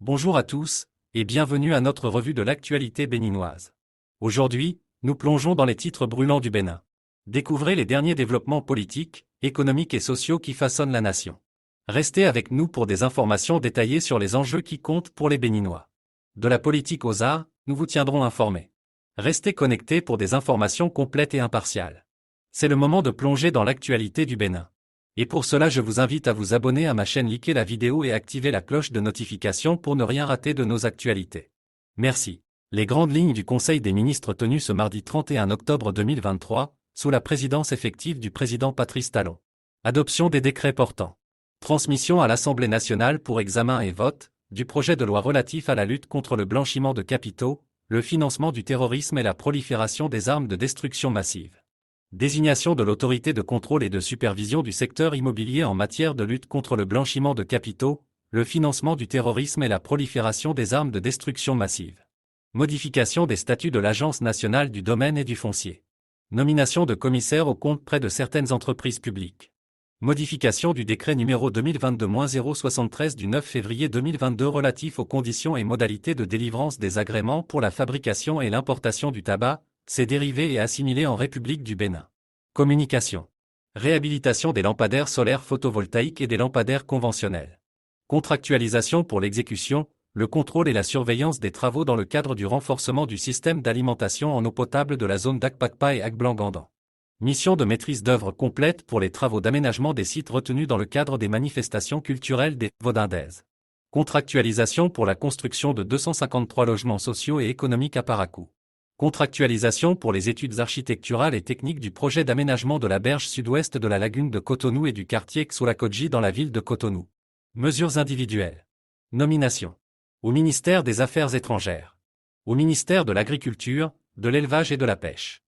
Bonjour à tous, et bienvenue à notre revue de l'actualité béninoise. Aujourd'hui, nous plongeons dans les titres brûlants du Bénin. Découvrez les derniers développements politiques, économiques et sociaux qui façonnent la nation. Restez avec nous pour des informations détaillées sur les enjeux qui comptent pour les Béninois. De la politique aux arts, nous vous tiendrons informés. Restez connectés pour des informations complètes et impartiales. C'est le moment de plonger dans l'actualité du Bénin. Et pour cela je vous invite à vous abonner à ma chaîne, liker la vidéo et activer la cloche de notification pour ne rien rater de nos actualités. Merci. Les grandes lignes du Conseil des ministres tenu ce mardi 31 octobre 2023, sous la présidence effective du président Patrice Talon. Adoption des décrets portants. Transmission à l'Assemblée nationale pour examen et vote, du projet de loi relatif à la lutte contre le blanchiment de capitaux, le financement du terrorisme et la prolifération des armes de destruction massive. Désignation de l'autorité de contrôle et de supervision du secteur immobilier en matière de lutte contre le blanchiment de capitaux, le financement du terrorisme et la prolifération des armes de destruction massive. Modification des statuts de l'Agence nationale du domaine et du foncier. Nomination de commissaires aux comptes près de certaines entreprises publiques. Modification du décret numéro 2022-073 du 9 février 2022 relatif aux conditions et modalités de délivrance des agréments pour la fabrication et l'importation du tabac, ses dérivés et assimilés en République du Bénin. Communication. Réhabilitation des lampadaires solaires photovoltaïques et des lampadaires conventionnels. Contractualisation pour l'exécution, le contrôle et la surveillance des travaux dans le cadre du renforcement du système d'alimentation en eau potable de la zone d'Akpakpa et Akblangandan. Mission de maîtrise d'œuvre complète pour les travaux d'aménagement des sites retenus dans le cadre des manifestations culturelles des Vaudindaises. Contractualisation pour la construction de 253 logements sociaux et économiques à Parakou. Contractualisation pour les études architecturales et techniques du projet d'aménagement de la berge sud-ouest de la lagune de Cotonou et du quartier Xulakodji dans la ville de Cotonou. Mesures individuelles. Nomination. Au ministère des Affaires étrangères. Au ministère de l'Agriculture, de l'Élevage et de la Pêche.